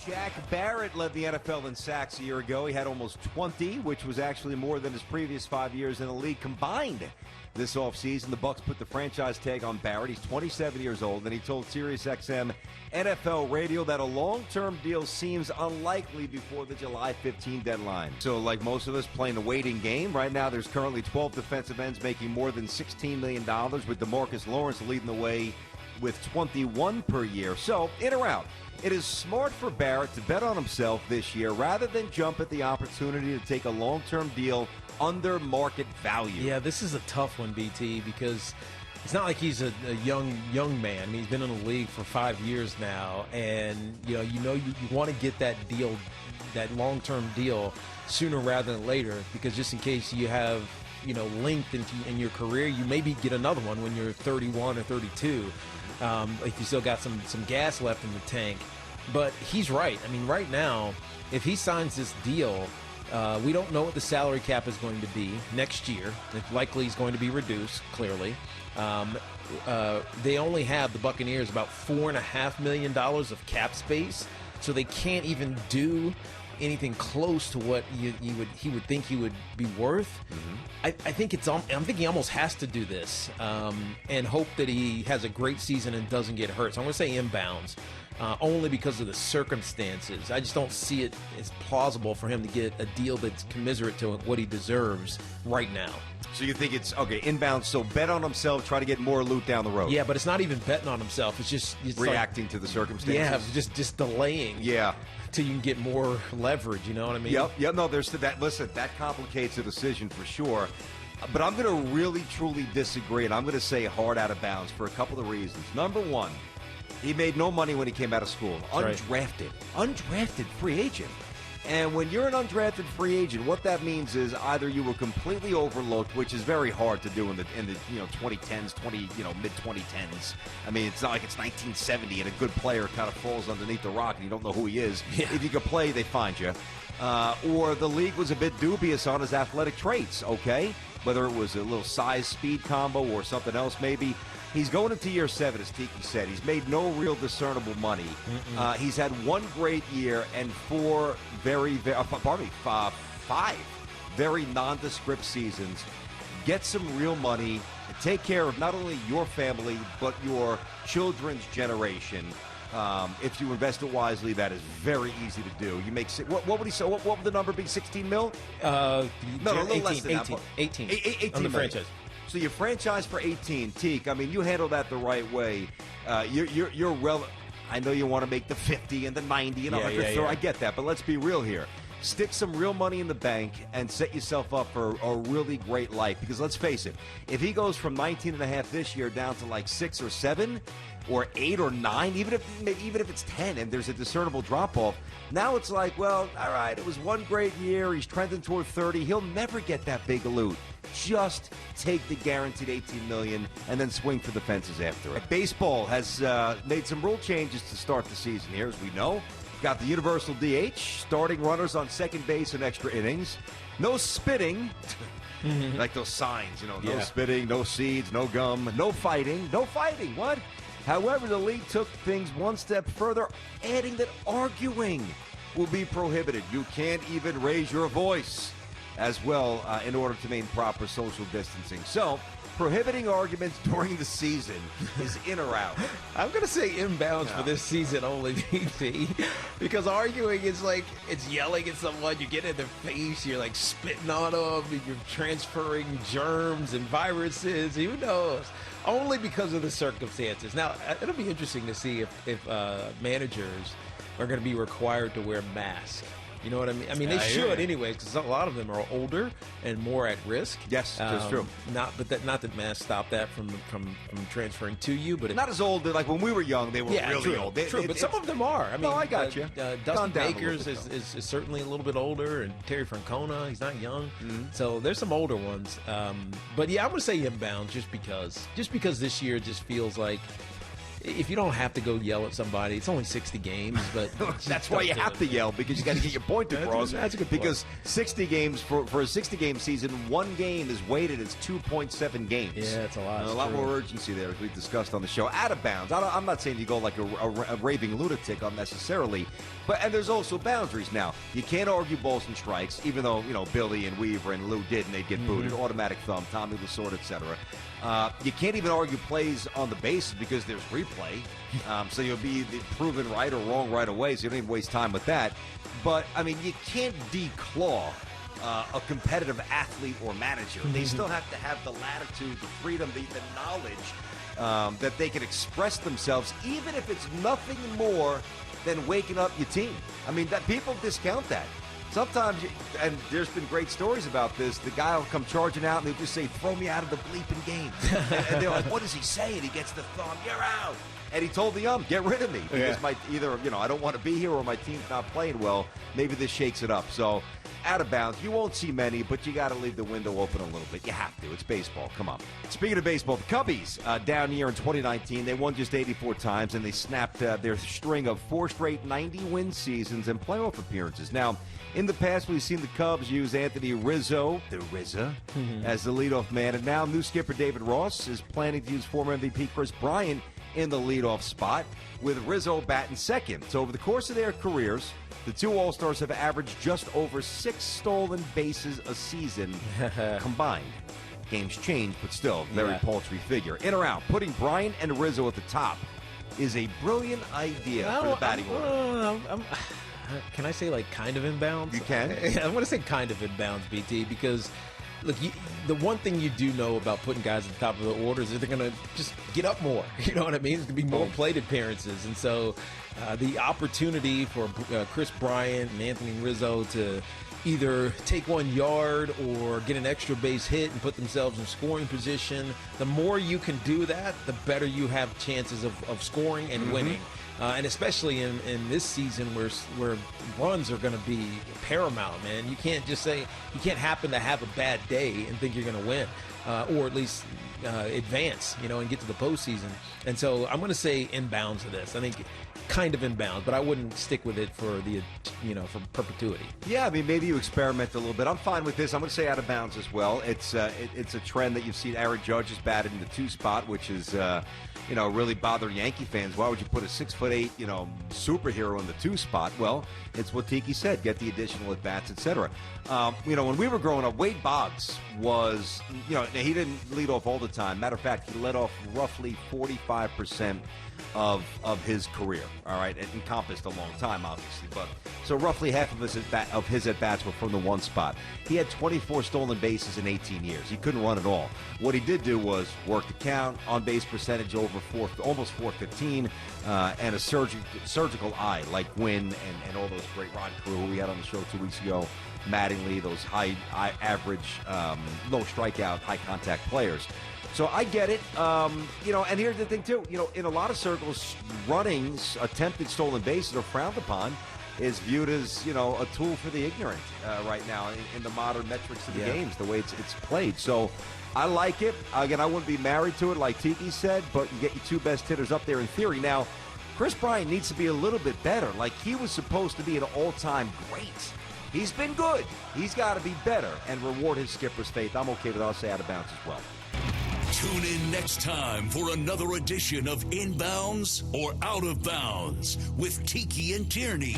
Shaq Barrett led the NFL in sacks a year ago. He had almost 20, which was actually more than his previous 5 years in the league combined. This offseason, the Bucks put the franchise tag on Barrett. He's 27 years old, and he told SiriusXM NFL Radio that a long-term deal seems unlikely before the July 15 deadline. So like most of us playing a waiting game, right now there's currently 12 defensive ends making more than $16 million, with DeMarcus Lawrence leading the way with 21 per year. So, in or out, it is smart for Barrett to bet on himself this year rather than jump at the opportunity to take a long-term deal under market value. Yeah, this is a tough one, BT, because it's not like he's a young man. I mean, he's been in the league for 5 years now, and you want to get that deal, that long-term deal, sooner rather than later, because just in case you have length in your career, you maybe get another one when you're 31 or 32. If you still got some gas left in the tank. But he's right. I mean, right now, if he signs this deal, we don't know what the salary cap is going to be next year. It likely is going to be reduced, clearly. They only have, the Buccaneers, about $4.5 million of cap space, so they can't even do anything close to what he would think he would be worth. I think I'm thinking he almost has to do this and hope that he has a great season and doesn't get hurt. So I'm going to say inbounds, only because of the circumstances. I just don't see it as plausible for him to get a deal that's commensurate to what he deserves right now. So you think it's, okay, inbound, so bet on himself, try to get more loot down the road. Yeah, but it's not even betting on himself. It's reacting to the circumstances. Yeah, just delaying. Yeah. Till you can get more leverage, you know what I mean? Yep, no, there's that. Listen, that complicates the decision for sure. But I'm going to really, truly disagree, and I'm going to say hard out of bounds for a couple of reasons. Number one, he made no money when he came out of school. Undrafted free agent. And when you're an undrafted free agent, what that means is either you were completely overlooked, which is very hard to do in the 2010s, mid 2010s. I mean, it's not like it's 1970 and a good player kind of falls underneath the rock and you don't know who he is. Yeah. If you could play, they find you. Or the league was a bit dubious on his athletic traits. Okay, whether it was a little size-speed combo or something else, maybe. He's going into year 7, as Tiki said. He's made no real discernible money. He's had one great year and 5 very nondescript seasons. Get some real money and take care of not only your family, but your children's generation. If you invest it wisely, that is very easy to do. You make what would he say? What would the number be? 16 mil? No, a little less than 18 on the franchise. So you franchise for 18, Teak. I mean, you handle that the right way. You're well. I know you want to make the 50 and the 90 and 100. I get that, but let's be real here. Stick some real money in the bank and set yourself up for a really great life. Because let's face it, if he goes from 19.5 this year down to like 6 or 7 or 8 or 9, even if it's 10 and there's a discernible drop-off, now it's like, well, all right, it was one great year. He's trending toward 30. He'll never get that big a loot. Just take the guaranteed $18 million and then swing for the fences after it. Baseball has made some rule changes to start the season here, as we know. Got the universal DH, starting runners on second base in extra innings. No spitting, like those signs, no spitting, no seeds, no gum, no fighting. What? However, the league took things one step further, adding that arguing will be prohibited. You can't even raise your voice as well in order to maintain proper social distancing. So, prohibiting arguments during the season is in or out. I'm going to say inbounds for this season only, BT, because arguing is like, it's yelling at someone, you get in their face, you're like spitting on them, and you're transferring germs and viruses, who knows? Only because of the circumstances. Now, it'll be interesting to see if managers are going to be required to wear masks. You know what I mean? I mean, they should anyways, because a lot of them are older and more at risk. Yes, that's true. Not that masks stop that from transferring to you, but not as old. Like when we were young, they were really old. True, but some of them are. I mean, I got you. Dusty Bakers is certainly a little bit older, and Terry Francona, he's not young. So there's some older ones. But yeah, I'm gonna say inbound just because this year just feels like if you don't have to go yell at somebody, it's only 60 games, but that's why you have to yell, because you got to get your point across. That's a good point. Because 60 games for a 60-game season, one game is weighted as 2.7 games. Yeah, it's a lot. A lot more urgency there, as we've discussed on the show. Out of bounds. I'm not saying you go like a raving lunatic unnecessarily, and there's also boundaries now. You can't argue balls and strikes, even though Billy and Weaver and Lou did, and they'd get booted. Automatic thumb, Tommy Lasorda, etc. You can't even argue plays on the bases because there's replay, so you'll be proven right or wrong right away, so you don't even waste time with that. But, I mean, you can't declaw a competitive athlete or manager. They still have to have the latitude, the freedom, the knowledge that they can express themselves, even if it's nothing more than waking up your team. I mean, that people discount that. Sometimes, and there's been great stories about this, the guy will come charging out and they'll just say, throw me out of the bleeping game. and they're like, what does he say? And he gets the thumb, you're out. And he told the get rid of me. Because either, I don't want to be here or my team's not playing well. Maybe this shakes it up. So, out of bounds. You won't see many, but you got to leave the window open a little bit. You have to. It's baseball. Come on. Speaking of baseball, the Cubbies down here in 2019, they won just 84 times, and they snapped their string of 4 straight 90-win seasons and playoff appearances. Now, in the past, we've seen the Cubs use Anthony Rizzo, the Rizzo, as the leadoff man, and now new skipper David Ross is planning to use former MVP Kris Bryant in the leadoff spot, with Rizzo batting second. So over the course of their careers, the two All-Stars have averaged just over 6 stolen bases a season combined. Games change, but still, very paltry figure. In or out, putting Bryant and Rizzo at the top is a brilliant idea for the batting order. Can I say, kind of inbounds? You can. I want to say kind of inbounds, BT, because, look, the one thing you do know about putting guys at the top of the order is that they're going to just get up more. You know what I mean? There's going to be more plate appearances. And so the opportunity for Kris Bryant and Anthony Rizzo to either take 1 yard or get an extra base hit and put themselves in scoring position, the more you can do that, the better you have chances of scoring and winning. And especially in this season where runs are going to be paramount, man. You can't just say, you can't happen to have a bad day and think you're going to win, or at least advance, and get to the postseason. And so I'm going to say inbounds of this. I think kind of inbounds, but I wouldn't stick with it for for perpetuity. Yeah, I mean, maybe you experiment a little bit. I'm fine with this. I'm going to say out of bounds as well. It's a trend that you've seen. Aaron Judge is batted in the 2 spot, which is really bothering Yankee fans. Why would you put a 6'8", superhero in the 2 spot? Well, it's what Tiki said: get the additional at bats, etc. When we were growing up, Wade Boggs was, he didn't lead off all the time. Matter of fact, he led off roughly 45% of his career. All right, it encompassed a long time, obviously, but so roughly half of his at bats were from the 1 spot. He had 24 stolen bases in 18 years. He couldn't run at all. What he did do was work the count, on base percentage over almost 415, and a surgical eye like Gwynn and all those great Ron Crew who we had on the show 2 weeks ago. Mattingly, those high average, low strikeout, high contact players. So I get it, and here's the thing too, in a lot of circles, runnings, attempted stolen bases are frowned upon, is viewed as, a tool for the ignorant right now in the modern metrics of the games, the way it's played. So I like it. Again, I wouldn't be married to it like Tiki said, but you get your 2 best hitters up there in theory. Now, Kris Bryant needs to be a little bit better. Like, he was supposed to be an all-time great. He's been good. He's got to be better and reward his skipper's faith. I'm okay with it. I'll say out of bounds as well. Tune in next time for another edition of Inbounds or Out of Bounds with Tiki and Tierney.